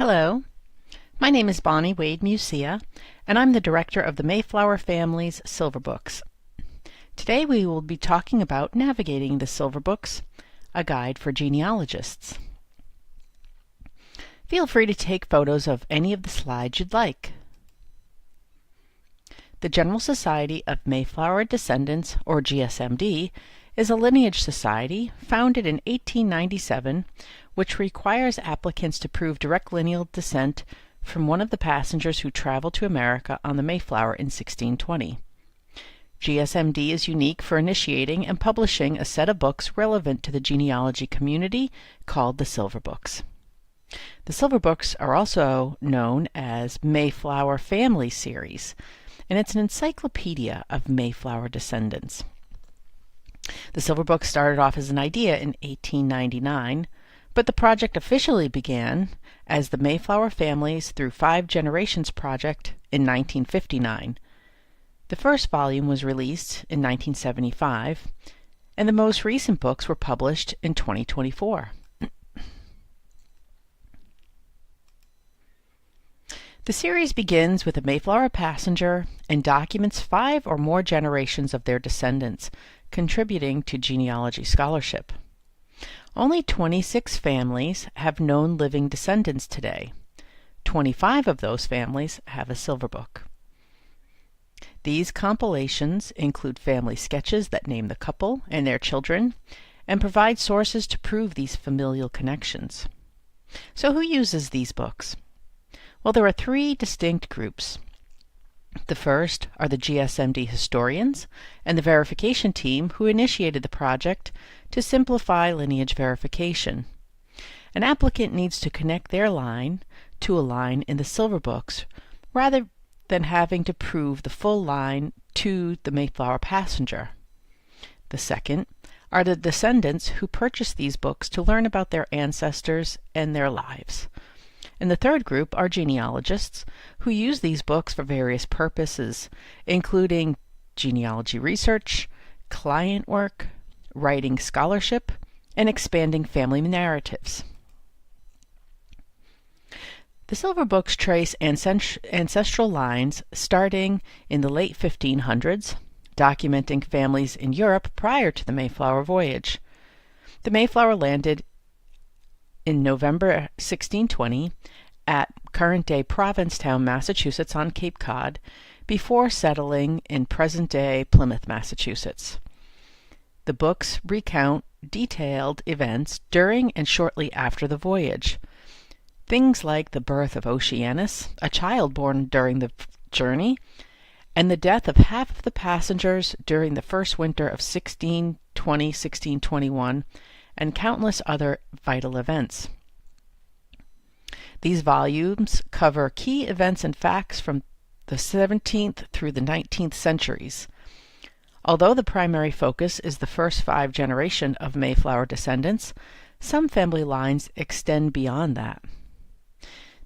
Hello, my name is Bonnie Wade Musia, and I'm the director of the Mayflower Family's Silver Books. Today we will be talking about navigating the Silver Books, a guide for genealogists. Feel free to take photos of any of the slides you'd like. The General Society of Mayflower Descendants, or GSMD, is a lineage society founded in 1897 which requires applicants to prove direct lineal descent from one of the passengers who traveled to America on the Mayflower in 1620. GSMD is unique for initiating and publishing a set of books relevant to the genealogy community called the Silver Books. The Silver Books are also known as Mayflower Family Series, and it's an encyclopedia of Mayflower descendants. The Silver Books started off as an idea in 1899, but the project officially began as the Mayflower Families Through 5 Generations project in 1959. The first volume was released in 1975, and the most recent books were published in 2024. The series begins with a Mayflower passenger and documents 5 or more generations of their descendants, contributing to genealogy scholarship. Only 26 families have known living descendants today. 25 of those families have a Silver Book. These compilations include family sketches that name the couple and their children, and provide sources to prove these familial connections. So who uses these books? Well, there are 3 distinct groups. The first are the GSMD historians and the verification team who initiated the project to simplify lineage verification. An applicant needs to connect their line to a line in the Silver Books rather than having to prove the full line to the Mayflower passenger. The second are the descendants who purchased these books to learn about their ancestors and their lives. And the third group are genealogists who use these books for various purposes, including genealogy research, client work, writing scholarship, and expanding family narratives. The Silver Books trace ancestral lines starting in the late 1500s, documenting families in Europe prior to the Mayflower voyage. The Mayflower landed in November 1620 at current-day Provincetown, Massachusetts on Cape Cod, before settling in present-day Plymouth, Massachusetts. The books recount detailed events during and shortly after the voyage. Things like the birth of Oceanus, a child born during the journey, and the death of half of the passengers during the first winter of 1620-1621, and countless other vital events. These volumes cover key events and facts from the 17th through the 19th centuries. Although the primary focus is the first 5 generations of Mayflower descendants, some family lines extend beyond that.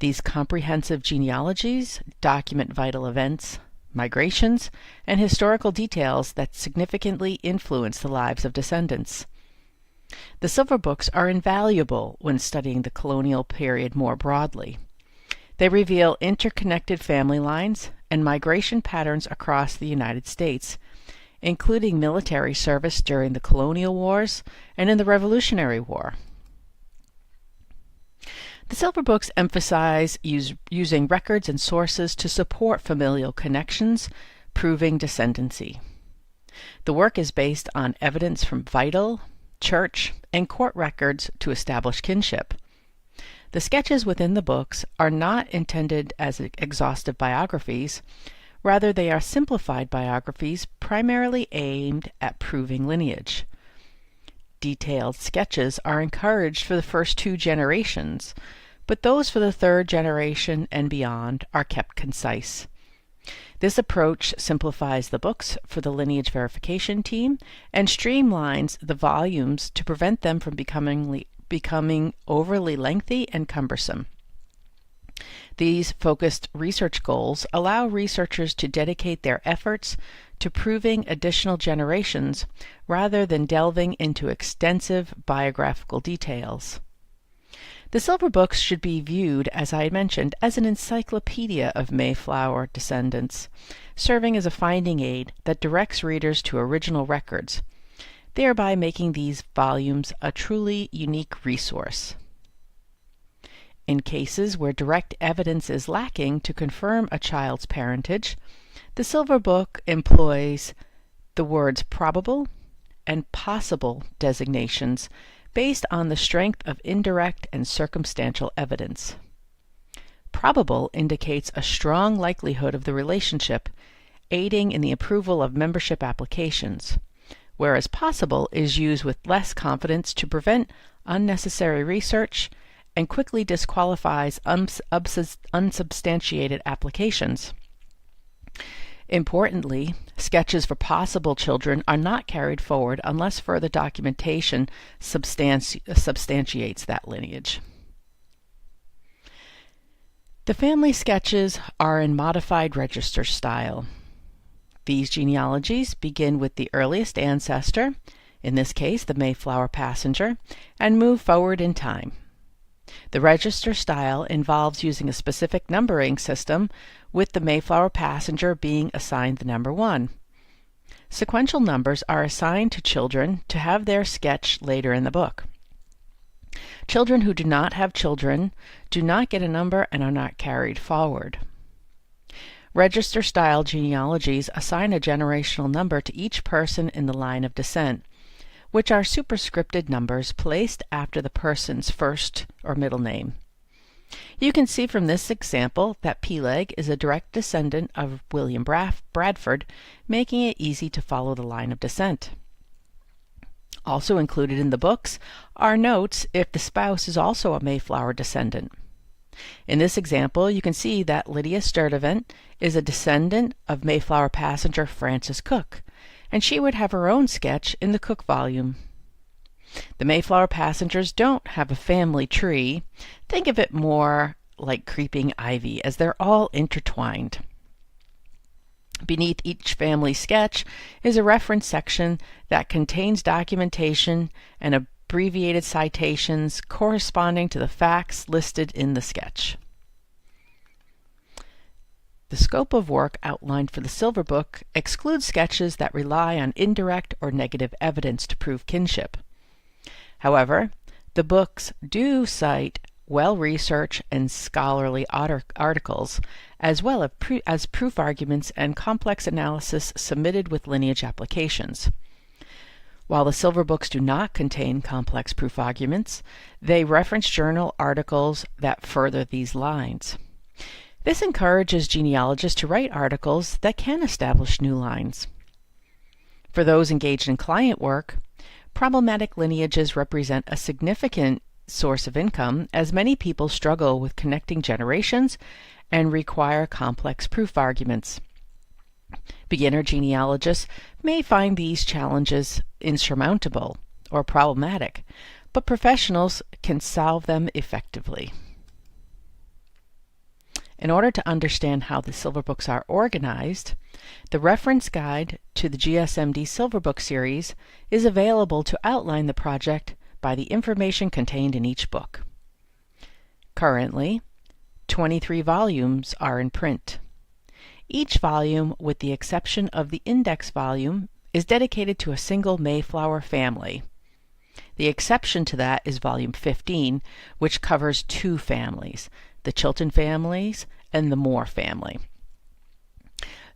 These comprehensive genealogies document vital events, migrations, and historical details that significantly influence the lives of descendants. The Silver Books are invaluable when studying the colonial period more broadly. They reveal interconnected family lines and migration patterns across the United States, including military service during the colonial wars and in the Revolutionary War. The Silver Books emphasize using records and sources to support familial connections, proving descendancy. The work is based on evidence from vital, church, and court records to establish kinship. The sketches within the books are not intended as exhaustive biographies. Rather, they are simplified biographies primarily aimed at proving lineage. Detailed sketches are encouraged for the first 2 generations, but those for the 3rd generation and beyond are kept concise. This approach simplifies the books for the lineage verification team and streamlines the volumes to prevent them from becoming overly lengthy and cumbersome. These focused research goals allow researchers to dedicate their efforts to proving additional generations rather than delving into extensive biographical details. The Silver Books should be viewed, as I had mentioned, as an encyclopedia of Mayflower descendants, serving as a finding aid that directs readers to original records, thereby making these volumes a truly unique resource. In cases where direct evidence is lacking to confirm a child's parentage, the Silver Book employs the words probable and possible designations based on the strength of indirect and circumstantial evidence. Probable indicates a strong likelihood of the relationship, aiding in the approval of membership applications, whereas possible is used with less confidence to prevent unnecessary research and quickly disqualifies unsubstantiated applications. Importantly, sketches for possible children are not carried forward unless further documentation substantiates that lineage. The family sketches are in modified register style. These genealogies begin with the earliest ancestor, in this case the Mayflower passenger, and move forward in time. The register style involves using a specific numbering system, with the Mayflower passenger being assigned the number 1. Sequential numbers are assigned to children to have their sketch later in the book. Children who do not have children do not get a number and are not carried forward. Register-style genealogies assign a generational number to each person in the line of descent, which are superscripted numbers placed after the person's first or middle name. You can see from this example that Peleg is a direct descendant of William Bradford, making it easy to follow the line of descent. Also included in the books are notes if the spouse is also a Mayflower descendant. In this example, you can see that Lydia Sturtevant is a descendant of Mayflower passenger Francis Cook, and she would have her own sketch in the Cook volume. The Mayflower passengers don't have a family tree. Think of it more like creeping ivy, as they're all intertwined. Beneath each family sketch is a reference section that contains documentation and abbreviated citations corresponding to the facts listed in the sketch. The scope of work outlined for the Silver Book excludes sketches that rely on indirect or negative evidence to prove kinship. However, the books do cite well-researched and scholarly articles, as well as proof arguments and complex analysis submitted with lineage applications. While the Silver Books do not contain complex proof arguments, they reference journal articles that further these lines. This encourages genealogists to write articles that can establish new lines. For those engaged in client work, problematic lineages represent a significant source of income, as many people struggle with connecting generations and require complex proof arguments. Beginner genealogists may find these challenges insurmountable or problematic, but professionals can solve them effectively. In order to understand how the Silver Books are organized, the reference guide to the GSMD Silver Book series is available to outline the project by the information contained in each book. Currently, 23 volumes are in print. Each volume, with the exception of the index volume, is dedicated to a single Mayflower family. The exception to that is volume 15, which covers 2 families, the Chilton families and the Moore family.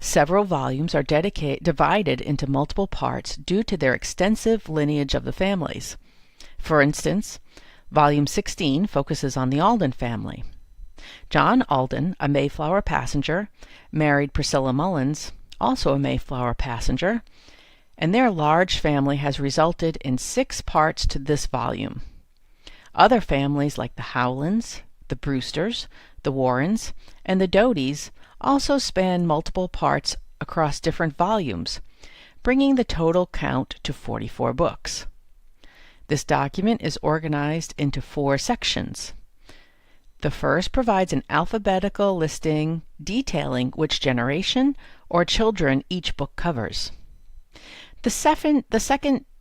Several volumes are divided into multiple parts due to their extensive lineage of the families. For instance, volume 16 focuses on the Alden family. John Alden, a Mayflower passenger, married Priscilla Mullins, also a Mayflower passenger, and their large family has resulted in 6 parts to this volume. Other families like the Howlands, the Brewsters, the Warrens, and the Doties also span multiple parts across different volumes, bringing the total count to 44 books. This document is organized into 4 sections. The first provides an alphabetical listing detailing which generation or children each book covers. The second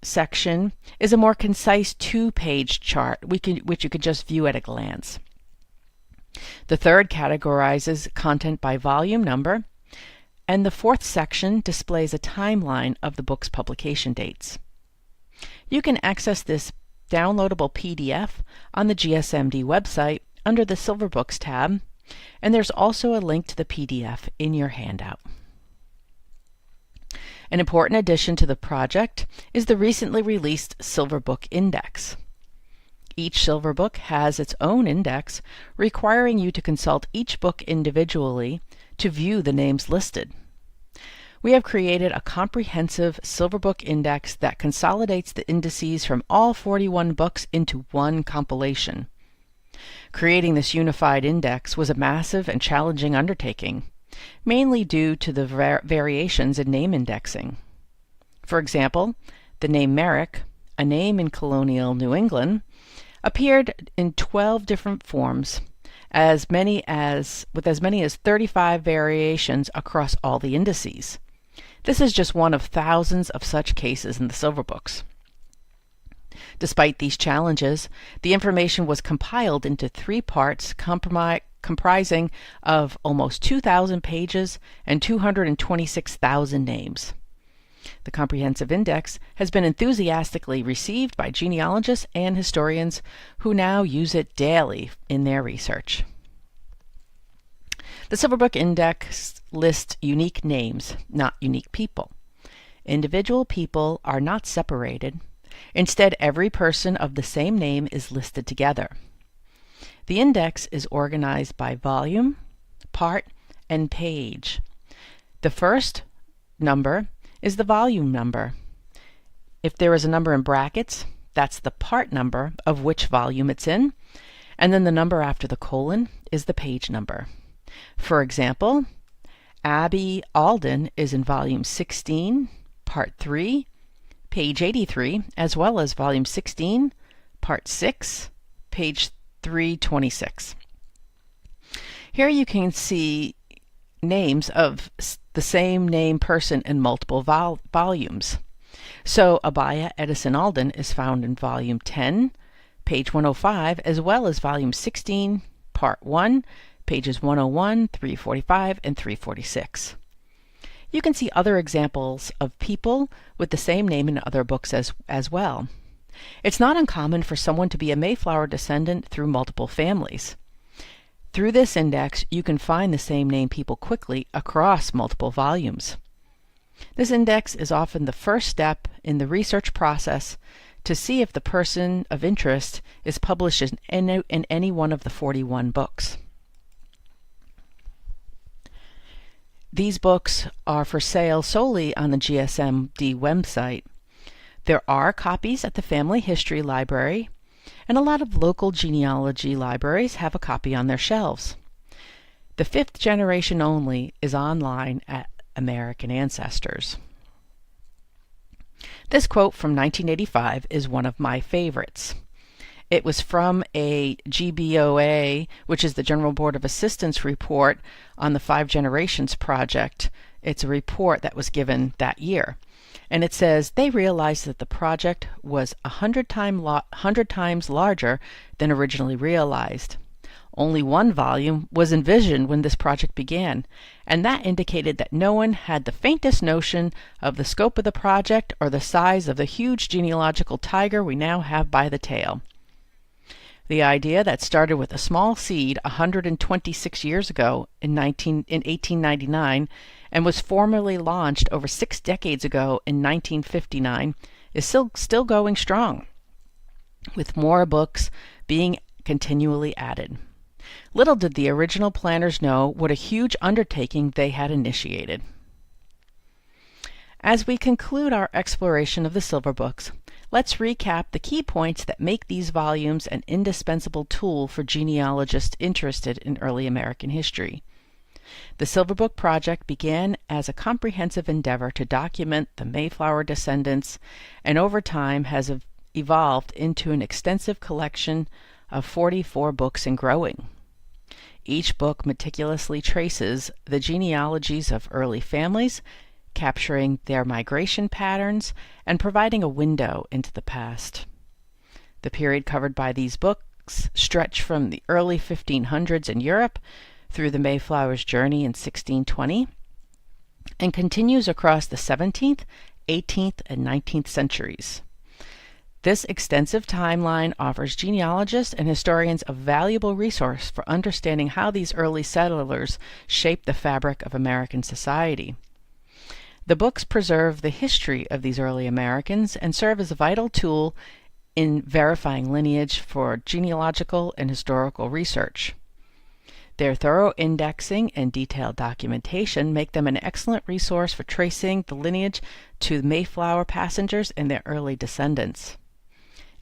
section is a more concise two-page chart which you could just view at a glance. The third categorizes content by volume number, and the fourth section displays a timeline of the book's publication dates. You can access this downloadable PDF on the GSMD website under the Silver Books tab, and there's also a link to the PDF in your handout. An important addition to the project is the recently released Silver Book Index. Each Silver Book has its own index, requiring you to consult each book individually to view the names listed. We have created a comprehensive Silver Book Index that consolidates the indices from all 41 books into one compilation. Creating this unified index was a massive and challenging undertaking, mainly due to the variations in name indexing. For example, the name Merrick, a name in colonial New England, appeared in 12 different forms, with as many as 35 variations across all the indices. This is just one of thousands of such cases in the Silver Books. Despite these challenges, the information was compiled into 3 parts comprising of almost 2,000 pages and 226,000 names. The comprehensive index has been enthusiastically received by genealogists and historians who now use it daily in their research. The Silver Book Index lists unique names, not unique people. Individual people are not separated. Instead, every person of the same name is listed together. The index is organized by volume, part, and page. The first number is the volume number. If there is a number in brackets, that's the part number of which volume it's in, and then the number after the colon is the page number. For example, Abby Alden is in volume 16, part 3, page 83, as well as volume 16, part 6, page 326. Here you can see names of the same name person in multiple volumes. So Abaya Edison Alden is found in volume 10, page 105, as well as volume 16, part 1, pages 101, 345, and 346. You can see other examples of people with the same name in other books as well. It's not uncommon for someone to be a Mayflower descendant through multiple families. Through this index, you can find the same name people quickly across multiple volumes. This index is often the first step in the research process to see if the person of interest is published in any one of the 41 books. These books are for sale solely on the GSMD website. There are copies at the Family History Library, and a lot of local genealogy libraries have a copy on their shelves. The 5th generation only is online at American Ancestors. This quote from 1985 is one of my favorites. It was from a GBOA, which is the General Board of Assistance report on the 5 Generations Project. It's a report that was given that year. And it says they realized that the project was 100 times larger than originally realized. Only one volume was envisioned when this project began, and that indicated that no one had the faintest notion of the scope of the project or the size of the huge genealogical tiger we now have by the tail. The idea that started with a small seed 126 years ago in 1899 and was formally launched over 6 decades ago in 1959 is still going strong, with more books being continually added. Little did the original planners know what a huge undertaking they had initiated. As we conclude our exploration of the Silver Books, let's recap the key points that make these volumes an indispensable tool for genealogists interested in early American history. The Silver Book Project began as a comprehensive endeavor to document the Mayflower descendants, and over time has evolved into an extensive collection of 44 books and growing. Each book meticulously traces the genealogies of early families capturing their migration patterns and providing a window into the past. The period covered by these books stretch from the early 1500s in Europe through the Mayflower's journey in 1620 and continues across the 17th, 18th, and 19th centuries. This extensive timeline offers genealogists and historians a valuable resource for understanding how these early settlers shaped the fabric of American society. The books preserve the history of these early Americans and serve as a vital tool in verifying lineage for genealogical and historical research. Their thorough indexing and detailed documentation make them an excellent resource for tracing the lineage to the Mayflower passengers and their early descendants.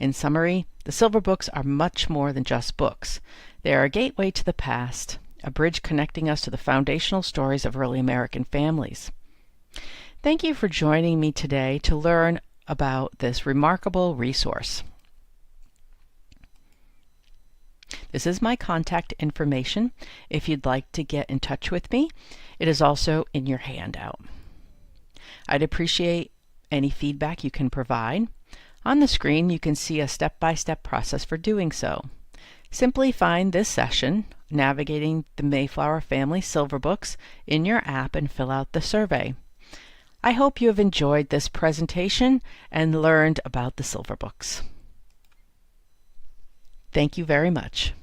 In summary, the Silver Books are much more than just books. They are a gateway to the past, a bridge connecting us to the foundational stories of early American families. Thank you for joining me today to learn about this remarkable resource. This is my contact information if you'd like to get in touch with me. It is also in your handout. I'd appreciate any feedback you can provide. On the screen, you can see a step-by-step process for doing so. Simply find this session, Navigating the Mayflower Family Silver Books, in your app and fill out the survey. I hope you have enjoyed this presentation and learned about the Silver Books. Thank you very much.